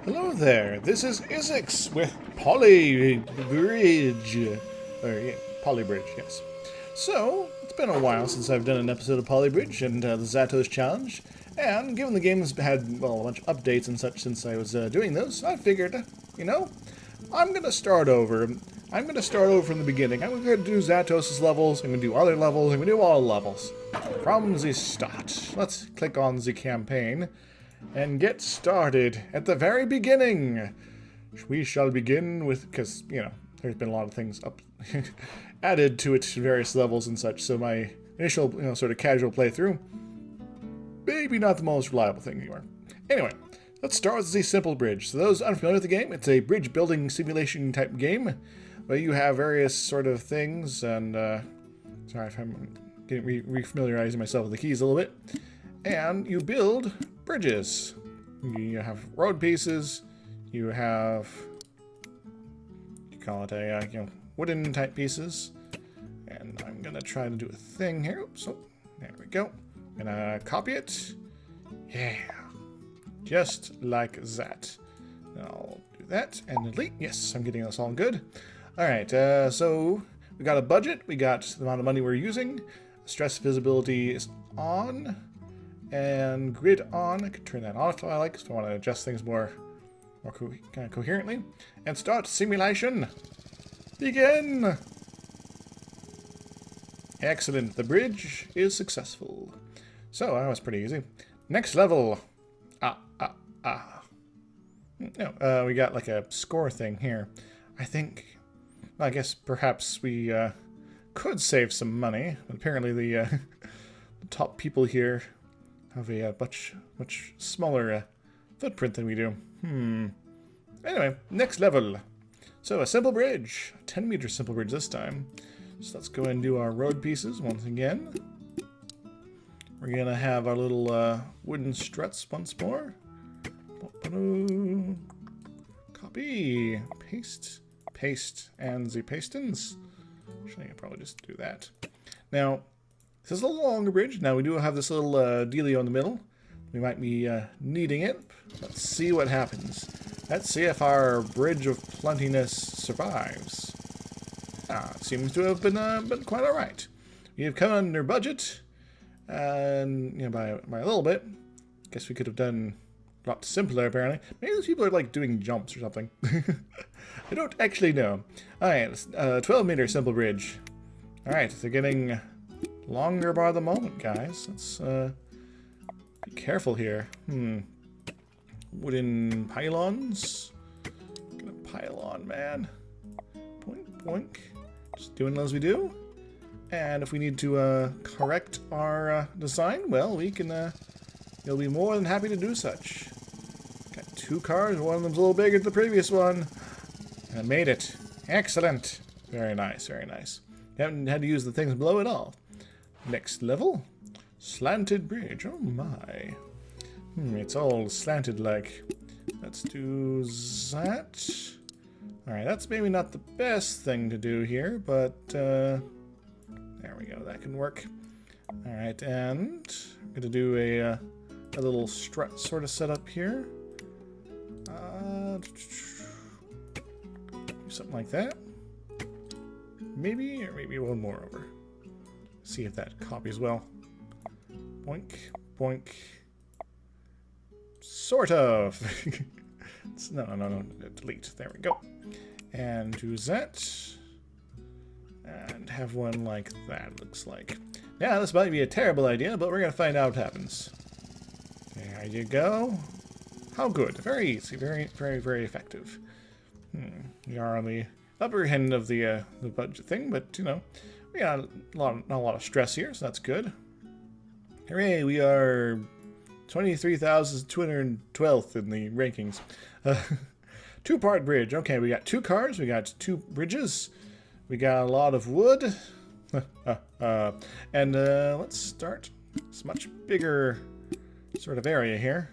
Hello there, this is Isix with Polybridge. Polybridge, yes. So, it's been a while since I've done an episode of Polybridge and the Zautos challenge, and given the game's had, well, a bunch of updates and such since I was doing those, I figured, I'm gonna start over. I'm gonna start over from the beginning. I'm gonna do Zautos' levels, I'm gonna do other levels, I'm gonna do all levels. From the start. Let's click on the campaign and get started at the very beginning. We shall begin with, because, there's been a lot of things up added to it, various levels and such, so my initial, sort of casual playthrough, maybe not the most reliable thing anymore. Anyway, let's start with the Simple Bridge. So those unfamiliar with the game, it's a bridge building simulation type game, where you have various sort of things, and, sorry if I'm getting re-familiarizing myself with the keys a little bit, and you build bridges. You have road pieces, you have, you call it a, wooden type pieces, and I'm gonna try to do a thing here. Oops, oh, there we go. I'm gonna copy it. Yeah, just like that. I'll do that and delete. Yes, I'm getting this all good. All right, so we got a budget, we got the amount of money we're using, stress visibility is on, and grid on. I could turn that on if I like, if I want to adjust things more kind of coherently. And start simulation. Begin. Excellent. The bridge is successful. So that was pretty easy. Next level. No, we got like a score thing here. I think. Well, I guess perhaps we could save some money. Apparently the top people here have a much smaller footprint than we do. Anyway, next level. So a simple bridge, 10-meter simple bridge this time. So let's go and do our road pieces once again. We're gonna have our little wooden struts once more. Copy, paste, and the pastons. Actually, I can probably just do that. Now, this is a little longer bridge. Now we do have this little dealio in the middle. We might be needing it. Let's see what happens. Let's see if our bridge of plentiness survives. It seems to have been quite all right. We have come under budget, and by a little bit. Guess we could have done a lot simpler. Apparently, maybe those people are like doing jumps or something. I don't actually know. All right, 12-meter simple bridge. All right, they're getting longer by the moment, guys. Let's be careful here. Wooden pylons. Gonna pylon, man. Boink, boink. Just doing as we do. And if we need to correct our design, well, we can. You'll be more than happy to do such. Got two cars. One of them's a little bigger than the previous one. And I made it. Excellent. Very nice, very nice. Haven't had to use the things below at all. Next level. Slanted bridge. Oh my. It's all slanted like. Let's do that. Alright, that's maybe not the best thing to do here, but there we go, that can work. Alright, and I'm going to do a little strut sort of setup here. Something like that. Maybe, or maybe one more over. See if that copies well. Boink, boink. Sort of. No. Delete. There we go. And do that. And have one like that, looks like. Yeah, this might be a terrible idea, but we're going to find out what happens. There you go. How good. Very easy. Very, very, very effective. We are on the upper end of the budget thing, but, we got not a lot of stress here, so that's good. Hooray, we are 23,212th in the rankings. Two-part bridge. Okay, we got two cars, we got two bridges, we got a lot of wood, and let's start this much bigger sort of area here.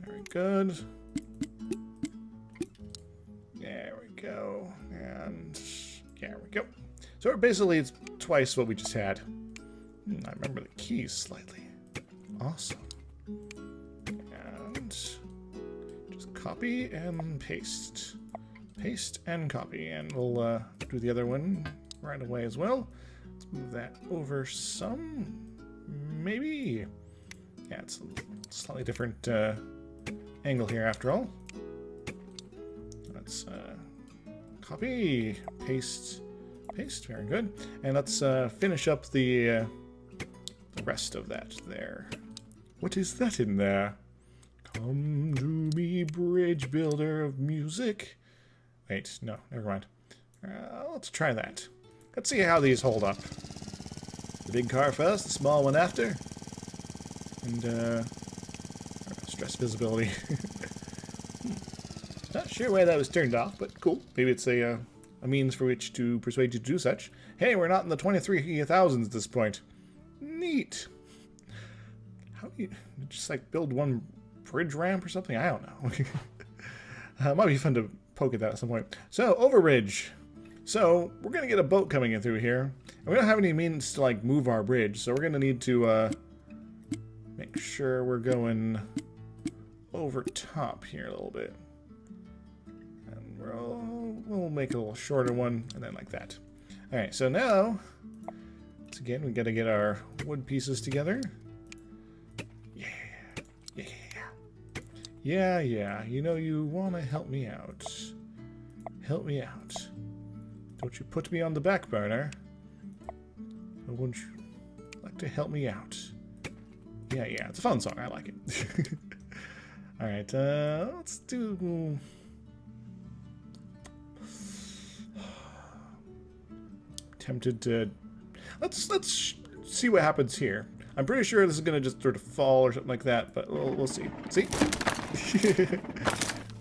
Very good. There we go, and there we go. So basically it's twice what we just had. I remember the keys slightly. Awesome. And just Copy and paste. Paste and copy. And we'll do the other one right away as well. Let's move that over some. Maybe. Yeah, it's a slightly different angle here after all. Let's copy, paste, paste. Very good. And let's finish up the rest of that there. What is that in there? Come to me, bridge builder of music. Wait, no, never mind. Let's try that. Let's see how these hold up. The big car first, the small one after. And, stress visibility. Not sure why that was turned off, but cool. Maybe it's a means for which to persuade you to do such. Hey, we're not in the 23,000s at this point. Neat. How do you just like build one bridge ramp or something? I don't know. Might be fun to poke at that at some point. So, overbridge. So, we're going to get a boat coming in through here. And we don't have any means to like move our bridge, so we're going to need to make sure we're going over top here a little bit. And we'll make a little shorter one, and then like that. Alright, so now, once again, we got to get our wood pieces together. Yeah, you know you want to help me out. Help me out. Don't you put me on the back burner. Or wouldn't you like to help me out? Yeah, it's a fun song. I like it. Alright, let's do... Tempted to... Let's see what happens here. I'm pretty sure this is going to just sort of fall or something like that, but we'll see. See?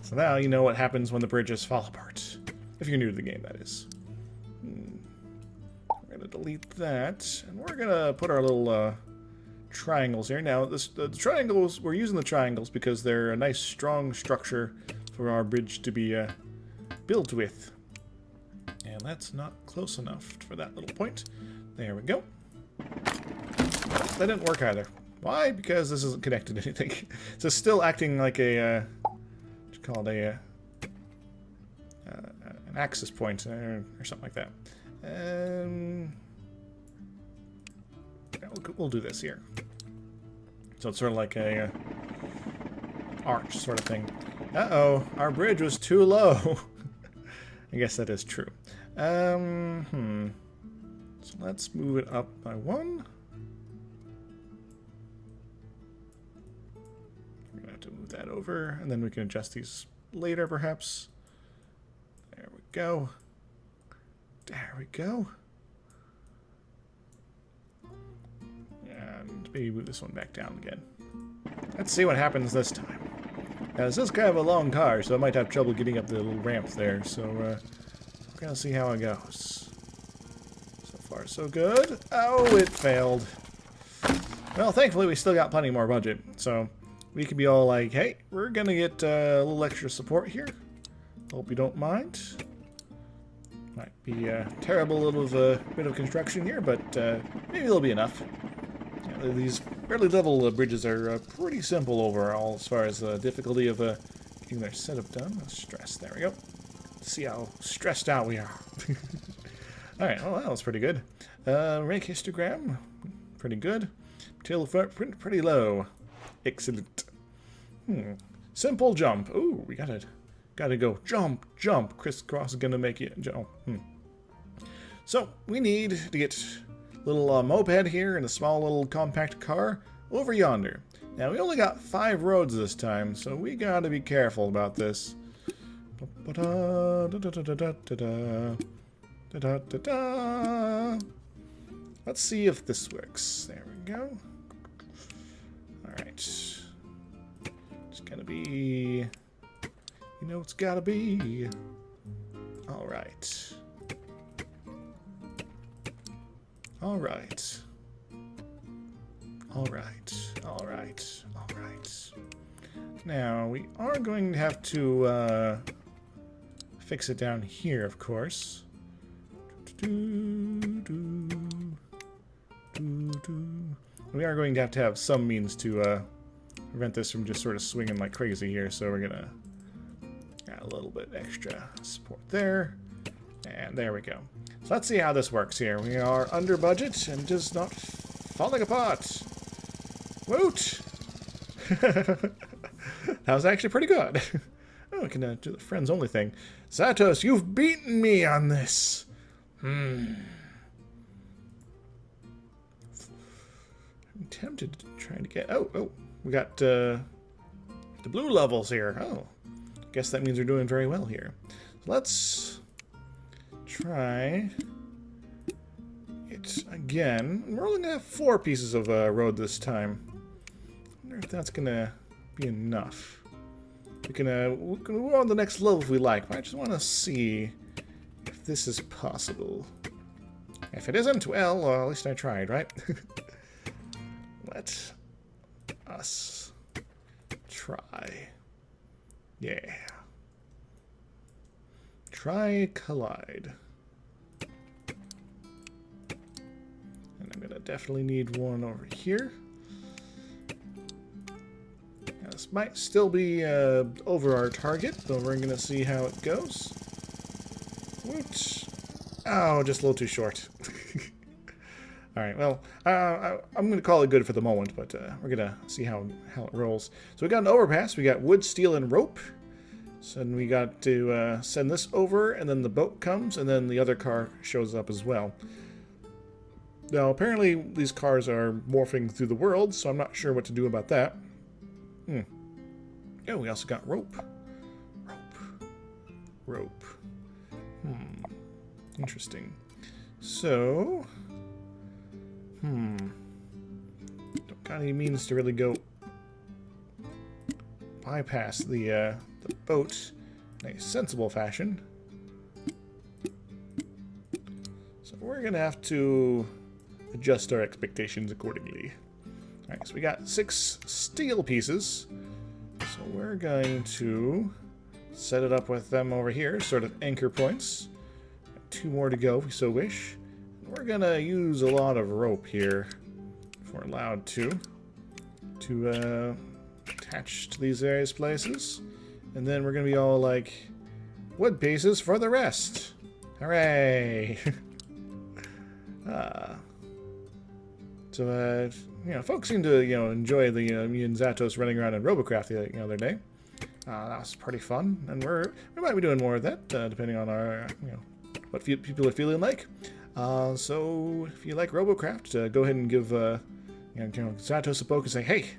So now you know what happens when the bridges fall apart. If you're new to the game, that is. We're going to delete that, and we're going to put our little triangles here. Now, the triangles, we're using the triangles because they're a nice, strong structure for our bridge to be built with. And that's not close enough for that little point. There we go. That didn't work either. Why? Because this isn't connected to anything. So it's still acting like a, what you call it, an axis point or something like that. Yeah, we'll do this here. So it's sort of like a arch sort of thing. Uh-oh, our bridge was too low. I guess that is true. So let's move it up by one. We're gonna have to move that over, and then we can adjust these later, perhaps. There we go. There we go. And maybe move this one back down again. Let's see what happens this time. Now, this is kind of a long car, so I might have trouble getting up the little ramp there, so we're gonna see how it goes. So far, so good. Oh, it failed. Well, thankfully, we still got plenty more budget, so we could be all like, hey, we're gonna get a little extra support here. Hope you don't mind. Might be a terrible little bit of construction here, but maybe it'll be enough. Yeah, these fairly level bridges are pretty simple overall as far as the difficulty of getting their setup done. Stress, there we go. Let's see how stressed out we are. Alright, well, that was pretty good. Rank histogram, pretty good. Tail footprint, pretty low. Excellent. Simple jump. Ooh, we gotta go jump. Crisscross is gonna make it jump. So we need to get a little moped here and a small little compact car over yonder. Now we only got 5 roads this time, so we gotta be careful about this. Let's see if this works. There we go. Alright. It's gotta be... You know it's gotta be. Alright. Alright. Now, we are going to have to fix it down here, of course. We are going to have some means to prevent this from just sort of swinging like crazy here, so we're gonna Got a little bit extra support there. And there we go. So let's see how this works here. We are under budget and just not falling apart. Woot! That was actually pretty good. Oh, we can do the friends only thing. Zautos, you've beaten me on this. I'm tempted to try to get... Oh, we got the blue levels here. Oh, guess that means we're doing very well here. So let's try it again. We're only going to have 4 pieces of road this time. I wonder if that's going to be enough. We can move on to the next level if we like, but I just want to see if this is possible. If it isn't, well, at least I tried, right? Let us try. Yeah. Try collide. And I'm gonna definitely need one over here. Now, this might still be over our target, but we're gonna see how it goes. Whoops. Oh, just a little too short. Alright, well, I'm going to call it good for the moment, but we're going to see how it rolls. So we got an overpass, we got wood, steel, and rope. So then we got to send this over, and then the boat comes, and then the other car shows up as well. Now, apparently these cars are morphing through the world, so I'm not sure what to do about that. Oh, we also got rope. Rope. Interesting. So... Don't got any means to really go bypass the boat in a sensible fashion. So we're gonna have to adjust our expectations accordingly. Alright, so we got 6 steel pieces. So we're going to set it up with them over here, sort of anchor points. 2 more to go if we so wish. We're gonna use a lot of rope here, if we're allowed to attach to these various places. And then we're gonna be all like, wood pieces for the rest. Hooray! So, you know, folks seem to, enjoy the me and Zautos running around in Robocraft the other day. That was pretty fun, and we might be doing more of that, depending on our, what people are feeling like. So if you like Robocraft, go ahead and give Zautos a poke and say, hey,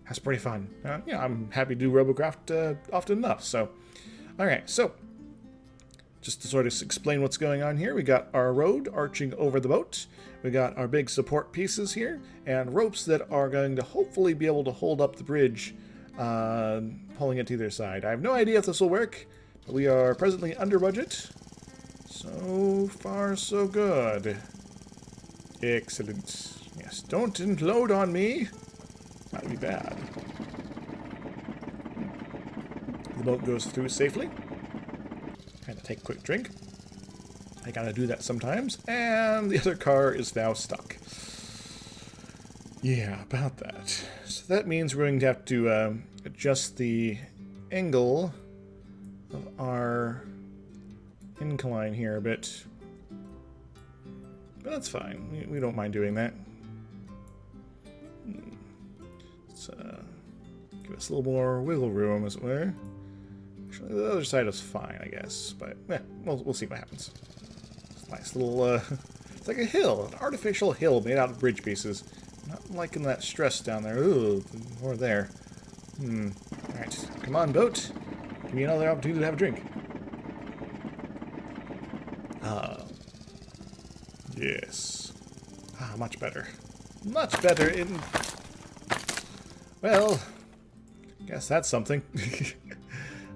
that's pretty fun. I'm happy to do Robocraft often enough. So, alright, so just to sort of explain what's going on here, we got our road arching over the boat. We got our big support pieces here, and ropes that are going to hopefully be able to hold up the bridge, pulling it to either side. I have no idea if this will work, but we are presently under budget. So far, so good. Excellent. Yes, don't implode on me. That would be bad. The boat goes through safely. Kind of take a quick drink. I gotta do that sometimes. And the other car is now stuck. Yeah, about that. So that means we're going to have to adjust the angle of our incline here a bit, but that's fine. We don't mind doing that. Let's give us a little more wiggle room, as it were. Actually, the other side is fine, I guess, but we'll see what happens. It's a nice little, it's like a hill, an artificial hill made out of bridge pieces. Not liking that stress down there. Ooh, more there. Alright, come on, boat. Give me another opportunity to have a drink. Yes. Much better. Much better in... Well, guess that's something.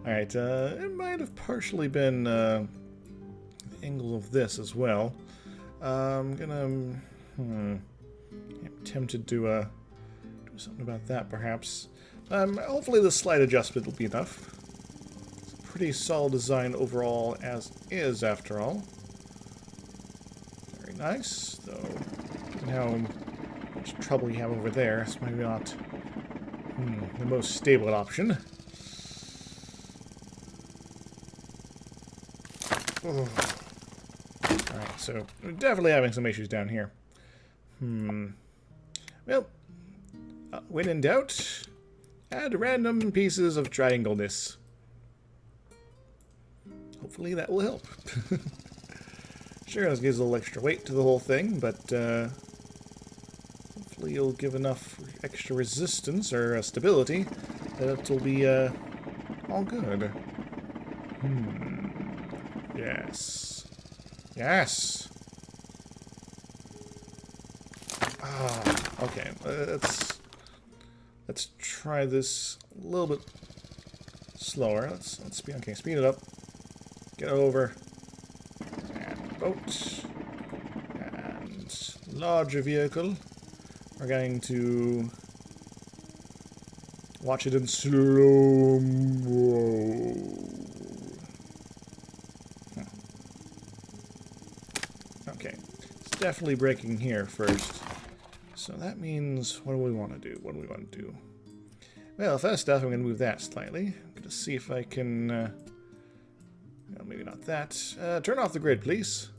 Alright, it might have partially been the angle of this as well. I'm gonna... I'm tempted to do something about that, perhaps. Hopefully the slight adjustment will be enough. It's a pretty solid design overall, as is, after all. Very nice, though. And how much trouble you have over there. It's maybe not the most stable option. Alright, so we're definitely having some issues down here. Well, when in doubt, add random pieces of triangleness. Hopefully that will help. Sure, this gives a little extra weight to the whole thing, but hopefully you'll give enough extra resistance or stability that it'll be all good. Yes. Yes! Ah, okay. Let's try this a little bit slower. Let's speed it up. Get over. And boat. And larger vehicle. We're going to watch it in slow-mo. Okay. It's definitely braking here first. So that means, what do we want to do? What do we want to do? Well, first off, I'm going to move that slightly. I'm going to see if I can... well, maybe not that. Turn off the grid, please.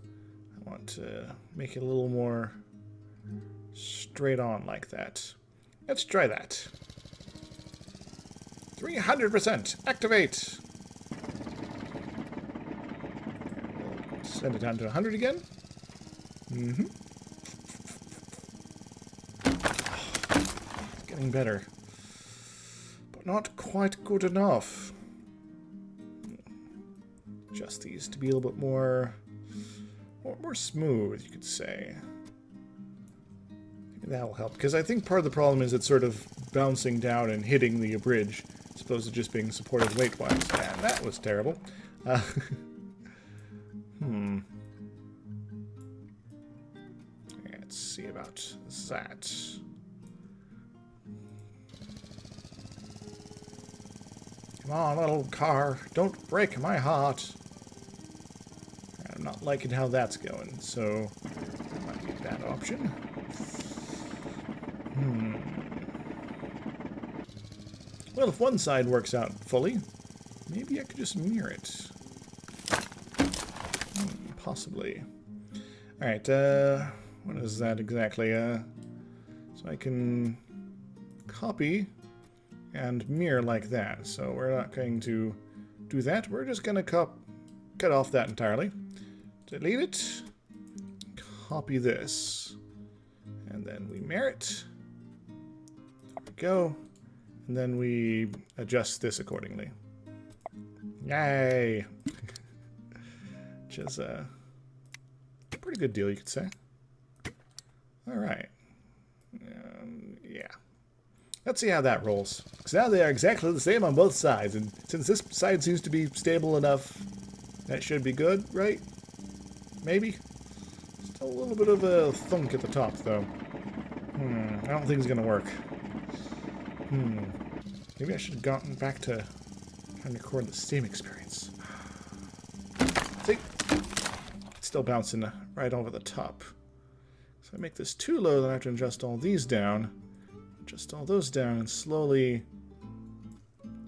I want to make it a little more straight on like that. Let's try that. 300%! Activate! And we'll send it down to 100 again. It's getting better. But not quite good enough. Just these to be a little bit more smooth, you could say. Maybe that'll help, because I think part of the problem is it's sort of bouncing down and hitting the bridge, as opposed to just being supported weight-wise. And that was terrible. Let's see about that. Come on, little car. Don't break my heart. I'm not liking how that's going, so that might be a bad option. Well, if one side works out fully, maybe I could just mirror it. Possibly. Alright, what is that exactly? So I can copy and mirror like that. So we're not going to do that. We're just going to cut off that entirely. Delete it. Copy this. And then we mirror it. There we go. And then we adjust this accordingly. Yay! Which is a pretty good deal, you could say. Alright. Yeah. Let's see how that rolls. Because now they are exactly the same on both sides. And since this side seems to be stable enough, that should be good, right? Maybe? Still a little bit of a thunk at the top, though. I don't think it's going to work. Maybe I should have gotten back to trying to record the Steam experience. See? It's still bouncing right over the top. So I make this too low, then I have to adjust all these down. Adjust all those down, and slowly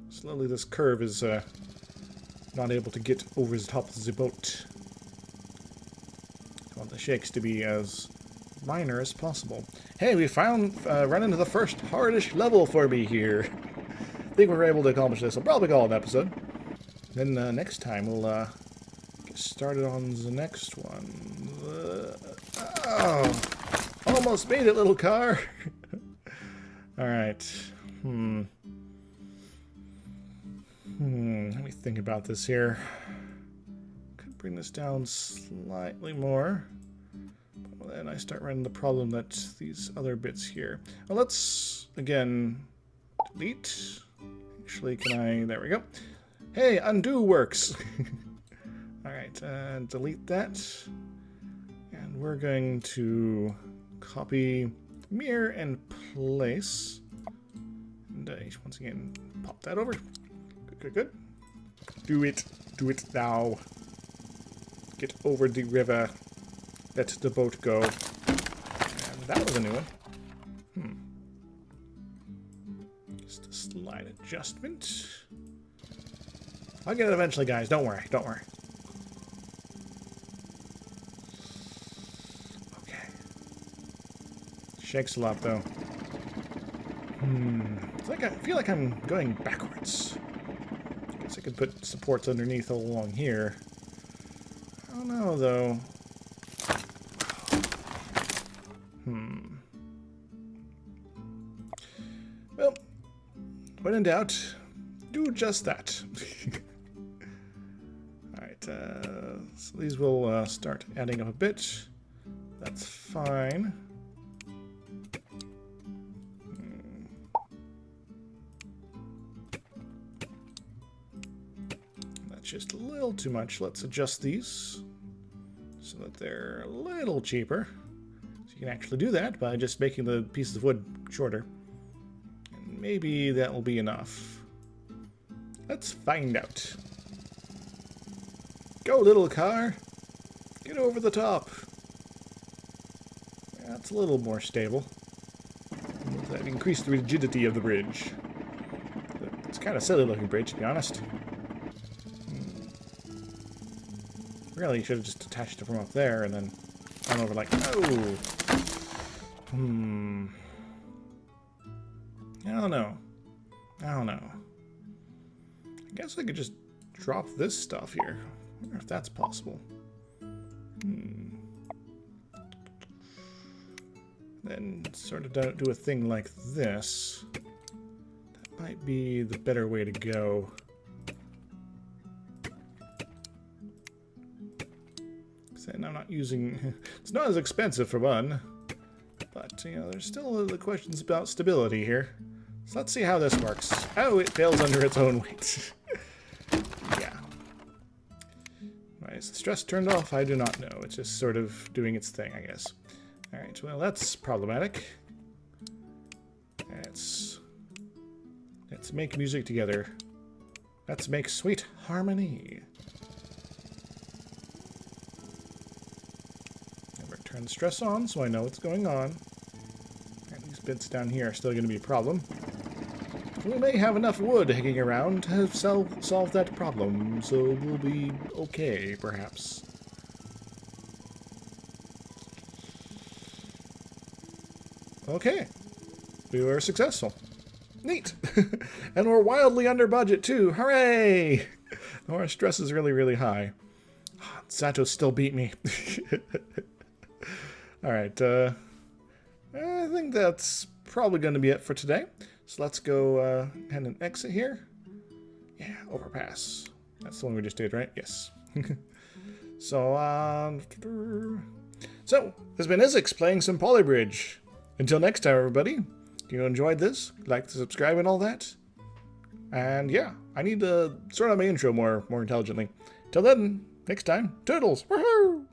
this curve is not able to get over the top of the boat. I want the shakes to be as minor as possible. Hey, we run into the first hardish level for me here. I think we're able to accomplish this. I'll probably call it an episode. Then next time we'll get started on the next one. Oh, almost made it, little car. Alright. Let me think about this here. Could bring this down slightly more. But then I start running the problem that these other bits here. Well, let's, again, delete. Actually, can I... There we go. Hey, undo works. Alright, delete that. And we're going to copy, mirror, and place. And once again, pop that over. Good. Do it now. Get over the river. Let the boat go. And that was a new one. Just a slight adjustment. I'll get it eventually, guys. Don't worry. Shakes a lot, though. It's like I feel like I'm going backwards. Guess I could put supports underneath all along here. I don't know, though. Well, when in doubt, do just that. Alright, so these will start adding up a bit. That's fine. That's just a little too much. Let's adjust these so that they're a little cheaper. So you can actually do that by just making the pieces of wood shorter. And maybe that will be enough. Let's find out. Go, little car. Get over the top. That's a little more stable. That increased the rigidity of the bridge. It's kind of silly looking bridge, to be honest. Really, you should have just attached it from up there and then gone over like, oh. I don't know. I guess I could just drop this stuff here. I wonder if that's possible. Then sort of do a thing like this. That might be the better way to go. And I'm not using... It's not as expensive for one. But, you know, there's still the questions about stability here. So let's see how this works. Oh, it fails under its own weight. Yeah. Why is the stress turned off? I do not know. It's just sort of doing its thing, I guess. Alright, well, that's problematic. Let's make music together. Let's make sweet harmony. Turn the stress on so I know what's going on. And these bits down here are still going to be a problem. We may have enough wood hanging around to solve that problem, so we'll be okay, perhaps. Okay. We were successful. Neat! And we're wildly under budget, too. Hooray! Our stress is really, really high. Zautos still beat me. Alright, I think that's probably going to be it for today. So let's go ahead and exit here. Yeah, overpass. That's the one we just did, right? Yes. So, this has been Isix playing some Polybridge. Until next time, everybody, if you enjoyed this, like to subscribe and all that. And yeah, I need to sort out my intro more intelligently. Till then, next time, toodles! Woohoo!